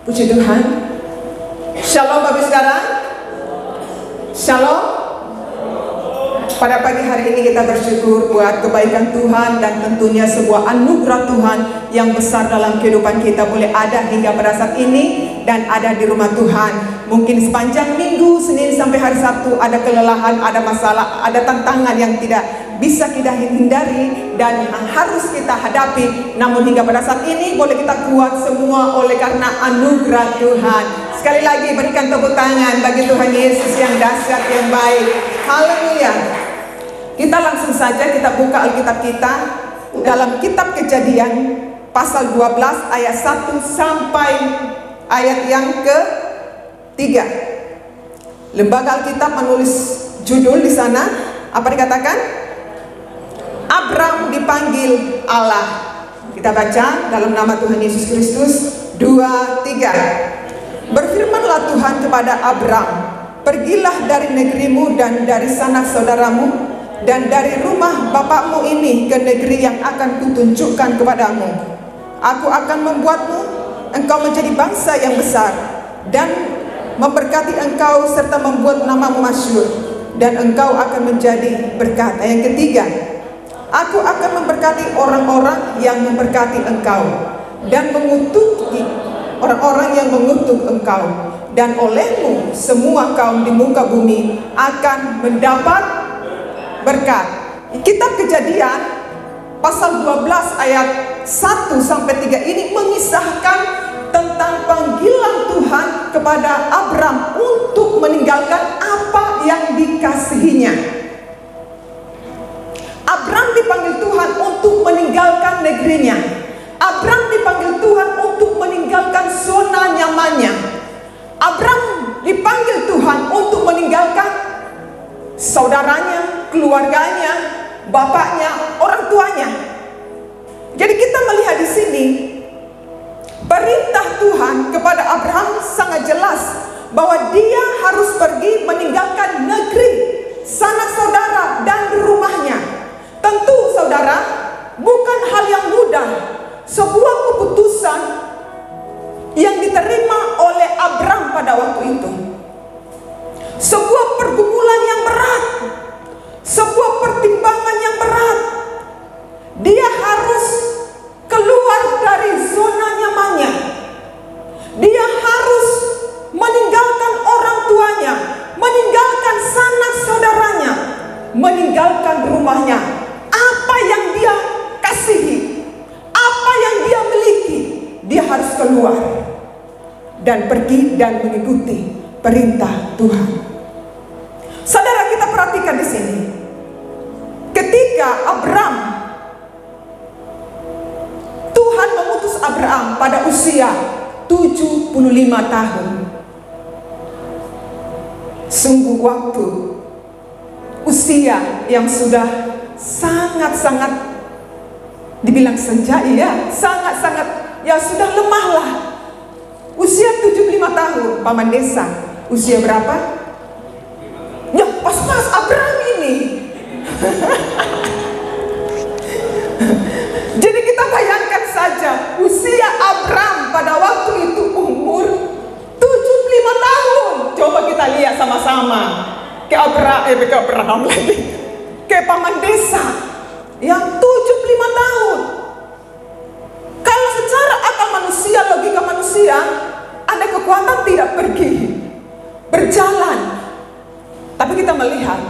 Puji Tuhan. Shalom Bapak Saudara. Shalom. Pada pagi hari ini kita bersyukur buat kebaikan Tuhan dan tentunya sebuah anugerah Tuhan yang besar dalam kehidupan kita boleh ada hingga pada saat ini dan ada di rumah Tuhan. Mungkin sepanjang minggu Senin sampai hari Sabtu ada kelelahan, ada masalah, ada tantangan yang tidak bisa kita hindari dan harus kita hadapi. Namun hingga pada saat ini boleh kita kuat semua oleh karena anugerah Tuhan. Sekali lagi berikan tepuk tangan bagi Tuhan Yesus yang dahsyat, yang baik. Haleluya. Kita langsung saja kita buka Alkitab kita dalam kitab Kejadian pasal 12 ayat 1 sampai ayat yang ke-3. Lembaga Alkitab menulis judul di sana, apa dikatakan? Abram dipanggil Allah. Kita baca dalam nama Tuhan Yesus Kristus. 2, 3. Berfirmanlah Tuhan kepada Abram, pergilah dari negerimu dan dari sanak saudaramu dan dari rumah bapakmu ini ke negeri yang akan kutunjukkan kepadamu. Aku akan membuatmu engkau menjadi bangsa yang besar dan memberkati engkau serta membuat namamu masyhur, dan engkau akan menjadi berkat. Yang ketiga, aku akan memberkati orang-orang yang memberkati engkau dan mengutuki orang-orang yang mengutuk engkau, dan olehmu semua kaum di muka bumi akan mendapat berkat. Kitab Kejadian pasal 12 ayat 1 sampai 3 ini mengisahkan tentang panggilan Tuhan kepada Abram untuk meninggalkan apa yang dikasihinya. Abram dipanggil Tuhan untuk meninggalkan negerinya. Abram dipanggil Tuhan untuk meninggalkan zona nyamannya. Abram dipanggil Tuhan untuk meninggalkan saudaranya, keluarganya, bapaknya, orang tuanya. Jadi kita melihat di sini perintah Tuhan kepada Abraham sangat jelas bahwa dia harus pergi meninggalkan negeri, sanak saudara dan rumahnya. Tentu saudara, bukan hal yang mudah. Sebuah keputusan yang diterima oleh Abraham pada waktu itu. Sebuah pergumulan yang berat, sebuah pertimbangan yang berat. Dia harus keluar dari zona nyamannya. Dia harus meninggalkan orang tuanya, meninggalkan sanak saudaranya, meninggalkan rumahnya. Apa yang dia kasihi, apa yang dia miliki, dia harus keluar dan pergi dan mengikuti perintah Tuhan. Saudara, kita perhatikan di sini. Ketika Tuhan mengutus Abraham pada usia 75 tahun. Sungguh waktu usia yang sudah sangat-sangat dibilang senja, ya, sangat-sangat ya sudah lemah lah. Usia 75 tahun, paman desa. Usia berapa? Ya pas-pas Abraham ini. Jadi kita bayangkan saja usia Abraham pada waktu itu umur 75 tahun. Coba kita lihat sama-sama. Ke Abraham lagi. Ke paman desa yang 75 tahun. Kalau secara akal manusia, logika manusia, ada kekuatan tidak pergi, berjalan. Tapi kita melihat,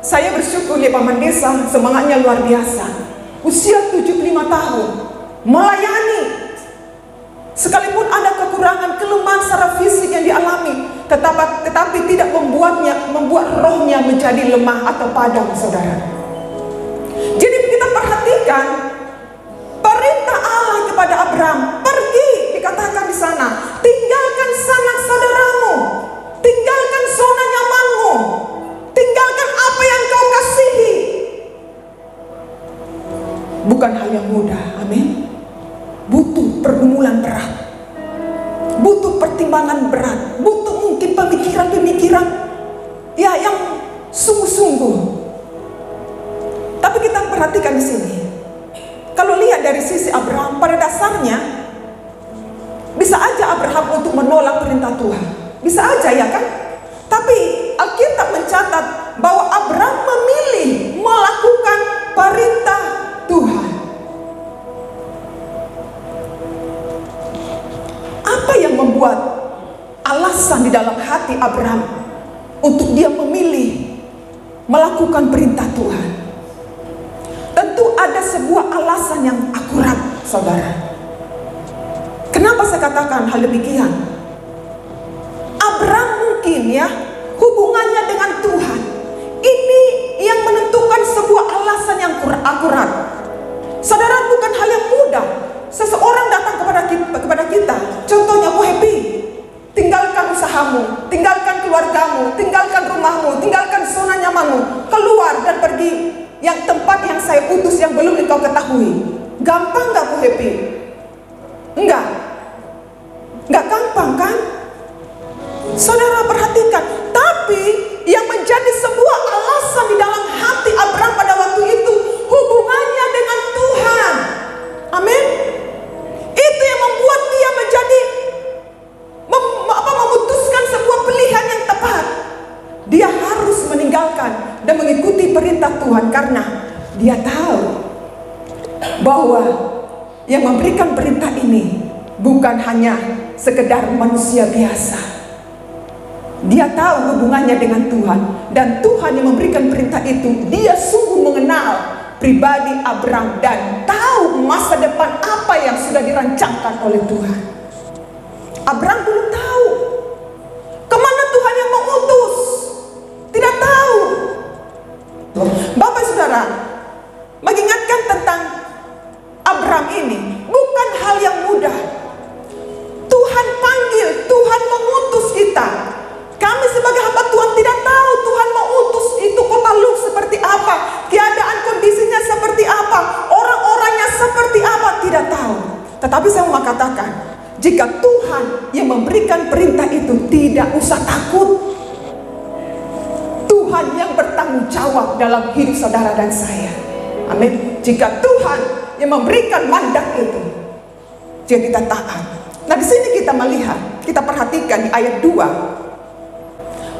saya bersyukur ya paman desa, semangatnya luar biasa. Usia 75 tahun, melayani. Sekalipun ada kekurangan, kelemahan secara fisik yang dialami, tetapi tidak membuat rohnya menjadi lemah atau padam, saudara. Jadi kita perhatikan perintah Allah kepada Abraham, pergi, dikatakan di sana, tinggalkan sanak saudaramu, tinggalkan zona nyamanmu, tinggalkan apa yang kau kasihi. Bukan hal yang mudah, amin. Butuh pergumulan berat, butuh pertimbangan berat, butuh mungkin pemikiran-pemikiran ya yang sungguh-sungguh. Tapi kita perhatikan di sini, kalau lihat dari sisi Abraham, pada dasarnya Bisa aja Abraham untuk menolak perintah Tuhan. Bisa aja, ya kan? Tapi Alkitab mencatat bahwa Abraham memilih melakukan perintah Tuhan. Apa yang membuat alasan di dalam hati Abraham untuk dia memilih melakukan perintah Tuhan? Tentu ada sebuah alasan yang akurat, saudara. Kenapa saya katakan hal demikian? Abraham mungkin ya, hubungannya dengan Tuhan ini yang menentukan sebuah alasan yang akurat. Saudara, bukan hal yang mudah. Seseorang datang kepada kita, contohnya, "Oh Happy, tinggalkan usahamu, tinggalkan keluargamu, tinggalkan rumahmu, tinggalkan zona nyamanmu, keluar dan pergi yang tempat yang saya utus yang belum engkau ketahui." Gampang gak, Bu Happy? Enggak gampang kan? Saudara perhatikan, tapi yang menjadi sebuah alasan di dalam hati Abraham pada waktu itu hubungannya dengan Tuhan. Amin. Itu yang membuat dia menjadi memutuskan sebuah pilihan yang tepat. Dia harus meninggalkan dan mengikuti perintah Tuhan karena dia tahu bahwa yang memberikan perintah ini bukan hanya sekedar manusia biasa. Dia tahu hubungannya dengan Tuhan, dan Tuhan yang memberikan perintah itu, dia sungguh mengenal pribadi Abraham dan tahu masa depan apa yang sudah dirancangkan oleh Tuhan. Abraham belum tahu kemana Tuhan yang mengutus, tidak tahu. Bapak Saudara, mengingatkan tentang Abraham ini bukan hal yang mudah. Tuhan panggil, Tuhan mengutus kita. Kami sebagai hamba Tuhan tidak tahu Tuhan mengutus itu kota Lut seperti apa, keadaan kondisinya seperti apa, orang-orangnya seperti apa, tidak tahu. Tetapi saya mau katakan, jika Tuhan yang memberikan perintah itu, tidak usah takut. Tuhan yang bertanggung jawab dalam hidup saudara dan saya. Amin. Jika Tuhan yang memberikan mandat itu, jika kita taat. Nah, di sini kita melihat, kita perhatikan di ayat 2.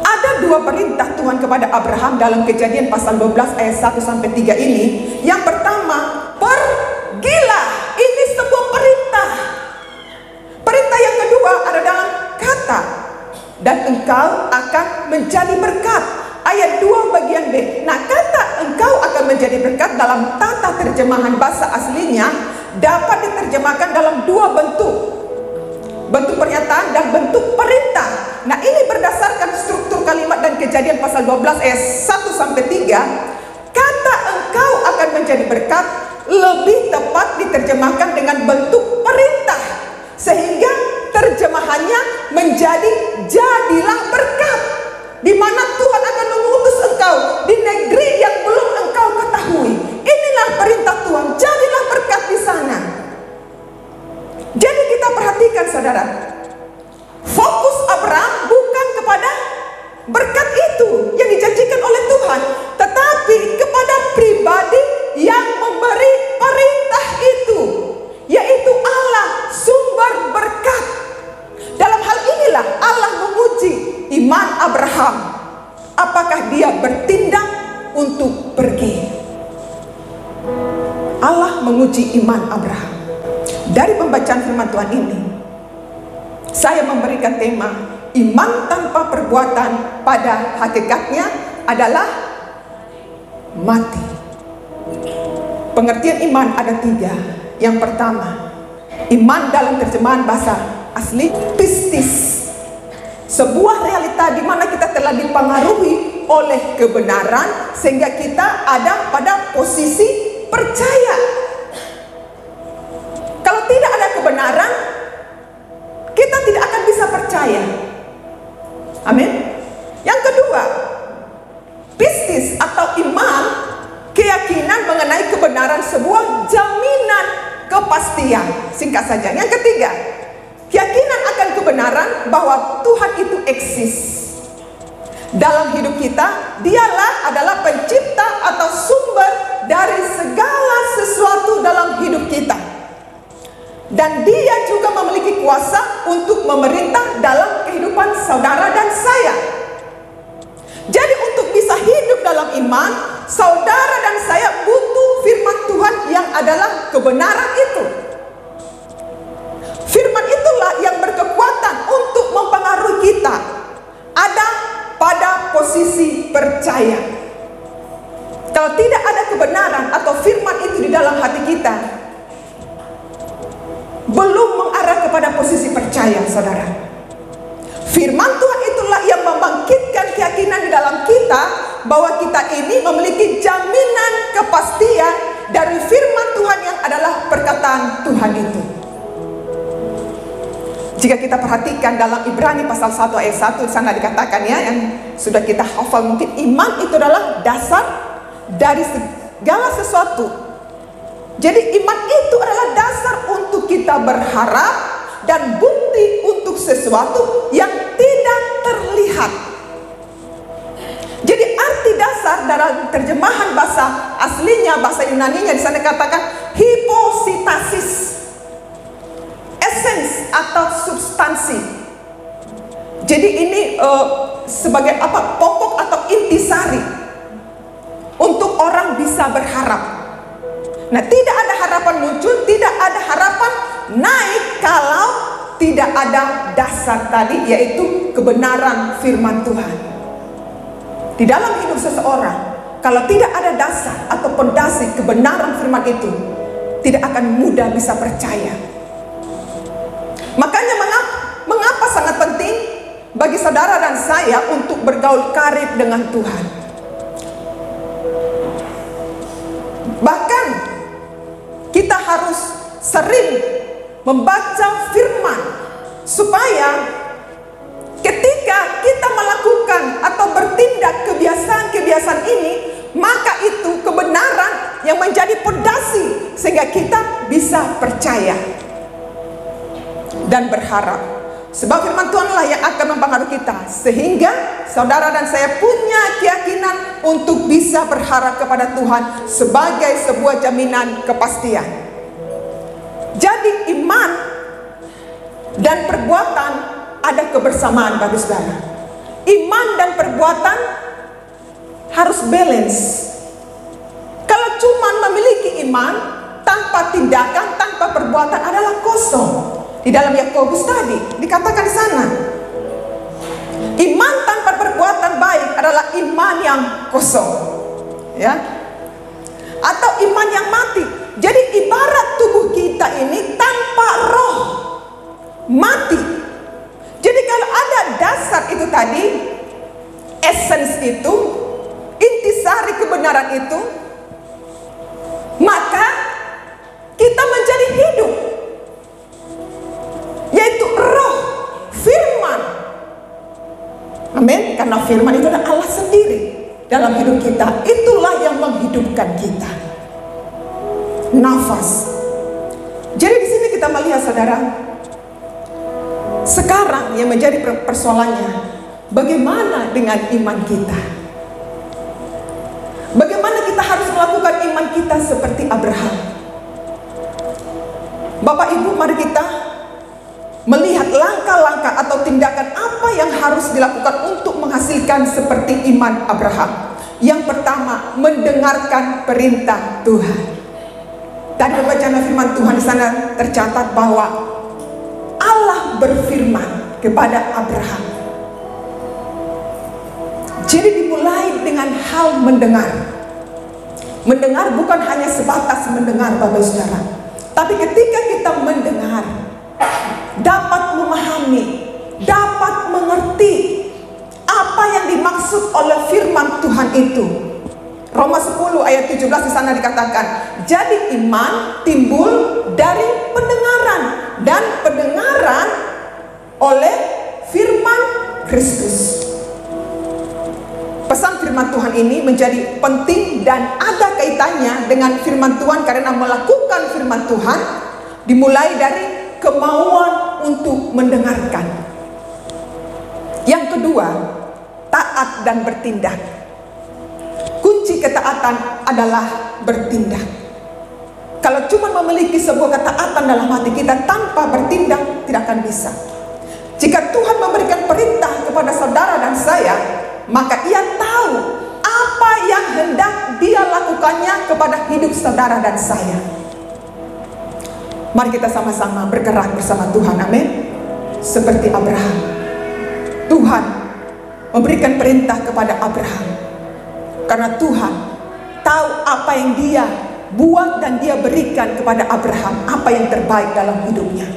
Ada dua perintah Tuhan kepada Abraham dalam Kejadian pasal 12 ayat 1-3 ini. Yang pertama, pergilah. Ini sebuah perintah. Perintah yang kedua ada dalam kata, dan engkau akan menjadi berkat. Ayat 2 bagian B. Nah, kata engkau akan menjadi berkat dalam tata terjemahan bahasa aslinya dapat diterjemahkan dalam dua bentuk. Bentuk pernyataan dan bentuk perintah. Nah, ini berdasarkan struktur kalimat dan Kejadian pasal 12 ayat 1-3. Kata engkau akan menjadi berkat lebih tepat diterjemahkan dengan bentuk perintah, sehingga terjemahannya menjadi jadilah berkat, di mana Tuhan akan mengutus engkau di negeri yang belum engkau ketahui. Inilah perintah Tuhan, jadilah berkat di sana. Jadi kita perhatikan saudara, fokus Abraham bukan kepada berkat itu yang dijanjikan oleh Tuhan, tetapi kepada pribadi yang memberi perintah itu, yaitu Allah, sumber berkat. Dalam hal inilah Allah menguji iman Abraham. Apakah dia bertindak untuk pergi? Allah menguji iman Abraham. Dari pembacaan firman Tuhan ini, saya memberikan tema iman tanpa perbuatan pada hakikatnya adalah mati. Pengertian iman ada 3. Yang pertama, iman dalam terjemahan bahasa asli pistis, sebuah realita di mana kita telah dipengaruhi oleh kebenaran sehingga kita ada pada posisi percaya. Kalau tidak ada kebenaran, kita tidak akan bisa percaya. Amin. Yang kedua, pistis atau iman, keyakinan mengenai kebenaran sebuah jaminan kepastian. Singkat saja. Yang ketiga, keyakinan akan kebenaran bahwa Tuhan itu eksis dalam hidup kita. Dialah adalah pencipta atau sumber dari segala sesuatu dalam hidup kita. Dan dia juga memiliki kuasa teman-teman, saudara dan saya butuh firman Tuhan yang adalah kebenaran itu. Firman itulah yang berkekuatan untuk mempengaruhi kita. Ada pada posisi percaya. Kalau tidak ada kebenaran atau firman itu di dalam hati kita, belum mengarah kepada posisi percaya, saudara. Firman Tuhan itulah yang membangkitkan keyakinan di dalam kita bahwa kita ini memiliki jaminan kepastian dari firman Tuhan yang adalah perkataan Tuhan itu. Jika kita perhatikan dalam Ibrani pasal 1 ayat 1, di sana dikatakan ya, yang sudah kita hafal mungkin, iman itu adalah dasar dari segala sesuatu. Jadi iman itu adalah dasar untuk kita berharap dan bukti untuk sesuatu yang tidak terlihat. Jadi arti dasar dalam terjemahan bahasa aslinya, bahasa Yunaninya di sana dikatakan hypositasis, essence atau substansi. Jadi ini sebagai apa? Pokok atau intisari untuk orang bisa berharap. Nah, tidak ada harapan muncul, tidak ada harapan naik kalau tidak ada dasar tadi, yaitu kebenaran firman Tuhan. Di dalam hidup seseorang, kalau tidak ada dasar atau pondasi kebenaran firman itu, tidak akan mudah bisa percaya. Makanya mengapa sangat penting bagi saudara dan saya untuk bergaul karib dengan Tuhan. Bahkan kita harus sering membaca firman supaya ketika kita melakukan atau bertindak kebiasaan-kebiasaan ini, maka itu kebenaran yang menjadi pondasi sehingga kita bisa percaya dan berharap. Sebab firman Tuhanlah yang akan mempengaruhi kita sehingga saudara dan saya punya keyakinan untuk bisa berharap kepada Tuhan sebagai sebuah jaminan kepastian. Jadi iman dan perbuatan ada kebersamaan bagi saudara. Iman dan perbuatan harus balance. Kalau cuma memiliki iman tanpa tindakan, tanpa perbuatan adalah kosong. Di dalam Yakobus tadi dikatakan di sana, iman tanpa perbuatan baik adalah iman yang kosong, ya, atau iman yang mati. Jadi ibarat tubuh kita ini tanpa roh mati. Jadi kalau ada dasar itu tadi, essence itu, intisari kebenaran itu, maka kita menjadi hidup, yaitu roh firman. Amin. Karena firman itu adalah Allah sendiri dalam hidup kita. Itulah yang menghidupkan kita. Nafas. Jadi di sini kita melihat saudara, sekarang yang menjadi persoalannya, bagaimana dengan iman kita? Bagaimana kita harus melakukan iman kita seperti Abraham? Bapak Ibu, mari kita melihat langkah-langkah atau tindakan apa yang harus dilakukan untuk menghasilkan seperti iman Abraham. Yang pertama, mendengarkan perintah Tuhan. Tadi pembacaan firman Tuhan di sana tercatat bahwa Allah berfirman kepada Abraham. Jadi dimulai dengan hal mendengar. Mendengar bukan hanya sebatas mendengar Bapak Saudara, tapi ketika kita mendengar, dapat memahami, dapat mengerti apa yang dimaksud oleh firman Tuhan itu. Roma 10 ayat 17 di sana dikatakan, jadi iman timbul dari pendengaran, dan pendengaran oleh firman Kristus. Pesan firman Tuhan ini menjadi penting dan ada kaitannya dengan firman Tuhan, karena melakukan firman Tuhan dimulai dari kemauan untuk mendengarkan. Yang kedua, taat dan bertindak. Kunci ketaatan adalah bertindak. Kalau cuma memiliki sebuah ketaatan dalam hati kita tanpa bertindak, tidak akan bisa. Jika Tuhan memberikan perintah kepada saudara dan saya, maka Ia tahu apa yang melakukannya kepada hidup saudara dan saya. Mari kita sama-sama bergerak bersama Tuhan, amin. Seperti Abraham, Tuhan memberikan perintah kepada Abraham, karena Tuhan tahu apa yang dia buat dan dia berikan kepada Abraham, apa yang terbaik dalam hidupnya.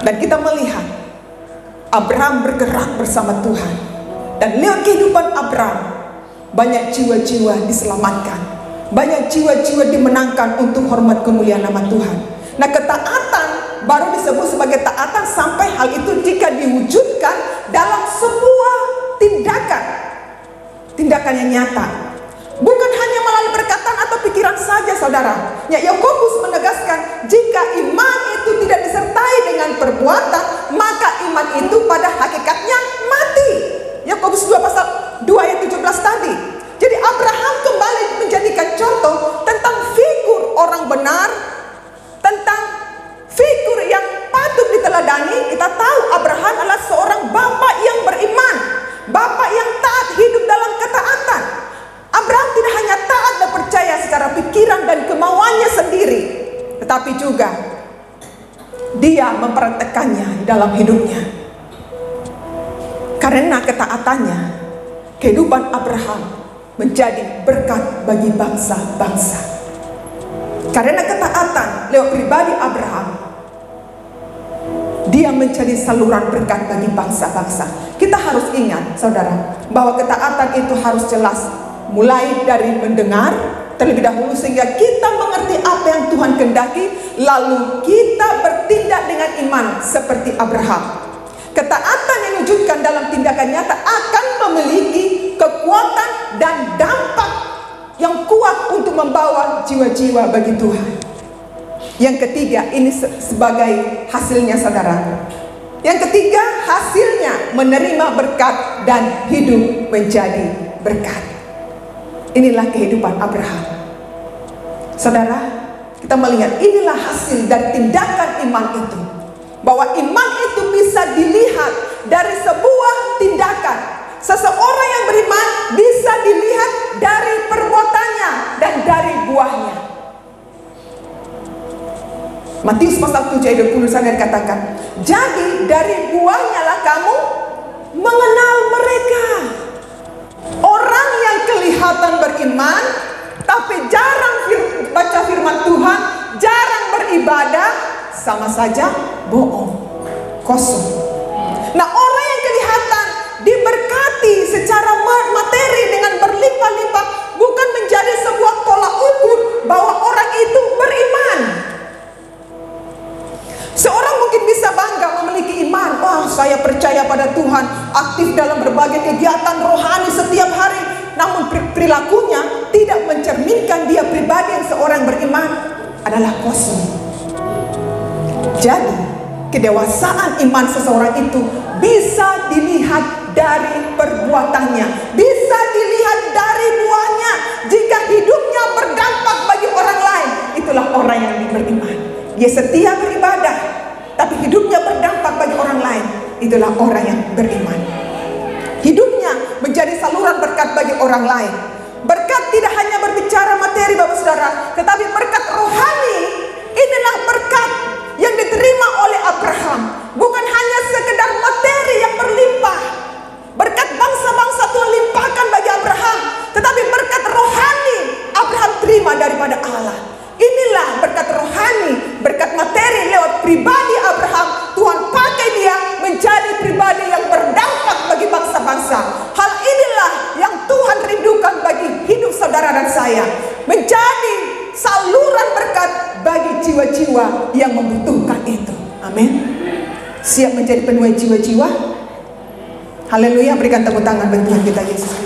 Dan kita melihat Abraham bergerak bersama Tuhan, dan lewat kehidupan Abraham banyak jiwa-jiwa diselamatkan, banyak jiwa-jiwa dimenangkan untuk hormat kemuliaan nama Tuhan. Nah, ketaatan baru disebut sebagai taatan sampai hal itu jika diwujudkan dalam sebuah tindakan yang nyata, bukan hanya melalui perkataan atau pikiran saja, saudara. Ya, Yakobus menegaskan jika iman itu tidak disertai dengan perbuatan, maka iman itu pada hakikatnya mati. Yakobus 2 pasal 2 ayat 17 tadi. Jadi Abraham kembali menjadikan contoh tentang figur orang benar, tentang figur yang patut diteladani. Kita tahu Abraham adalah seorang bapak yang beriman, bapak yang taat, hidup dalam ketaatan. Abraham tidak hanya taat dan percaya secara pikiran dan kemauannya sendiri, tetapi juga dia mempraktekannya dalam hidupnya. Karena ketaatannya, kehidupan Abraham menjadi berkat bagi bangsa-bangsa. Karena ketaatan lewat pribadi Abraham, dia menjadi saluran berkat bagi bangsa-bangsa. Kita harus ingat, saudara, bahwa ketaatan itu harus jelas, mulai dari mendengar terlebih dahulu sehingga kita mengerti apa yang Tuhan kehendaki, lalu kita bertindak dengan iman seperti Abraham. Ketaatan yang diwujudkan dalam tindakan nyata akan memiliki kekuatan dan dampak yang kuat untuk membawa jiwa-jiwa bagi Tuhan. Yang ketiga, ini sebagai hasilnya, saudara. Yang ketiga, hasilnya menerima berkat dan hidup menjadi berkat. Inilah kehidupan Abraham. Saudara, kita melihat inilah hasil dari tindakan iman itu. Bahwa iman itu bisa dilihat dari sebuah tindakan. Seseorang yang beriman bisa dilihat dari perbuatannya dan dari buahnya. Matius pasal 7 ayat 20 sana dikatakan, jadi dari buahnya lah kamu mengenal mereka. Orang yang kelihatan beriman tapi jarang baca firman Tuhan, jarang beribadah, sama saja bohong, kosong. Nah, orang yang kelihatan diberkati secara materi dengan berlimpah-limpah bukan menjadi sebuah tolak ukur bahwa orang itu beriman. Seorang mungkin bisa bangga memiliki iman. Wah, saya percaya pada Tuhan, aktif dalam berbagai kegiatan rohani setiap hari. Namun perilakunya tidak mencerminkan dia pribadi yang seorang beriman, adalah kosong. Jadi, kedewasaan iman seseorang itu bisa dilihat dari perbuatannya, bisa dilihat dari buahnya. Jika hidupnya berdampak bagi orang lain, itulah orang yang beriman. Dia setia beribadah, tapi hidupnya berdampak bagi orang lain, itulah orang yang beriman. Hidupnya menjadi saluran berkat bagi orang lain. Berkat tidak hanya berbicara materi, Bapak Saudara, tetapi berkat rohani. Inilah berkat yang diterima oleh Abraham. Bukan hanya sekedar materi yang berlimpah. Berkat bangsa-bangsa Tuhan limpahkan bagi Abraham, tetapi berkat rohani Abraham terima daripada Allah. Inilah berkat rohani, berkat materi lewat pribadi Abraham. Tuhan pakai dia menjadi pribadi yang berdampak bagi bangsa-bangsa. Hal inilah yang Tuhan rindukan bagi hidup saudara dan saya, menjadi saluran berkat bagi jiwa-jiwa yang membutuhkan itu. Amin. Siap menjadi penuai jiwa-jiwa? Haleluya, berikan tepuk tangan bagi Tuhan kita Yesus.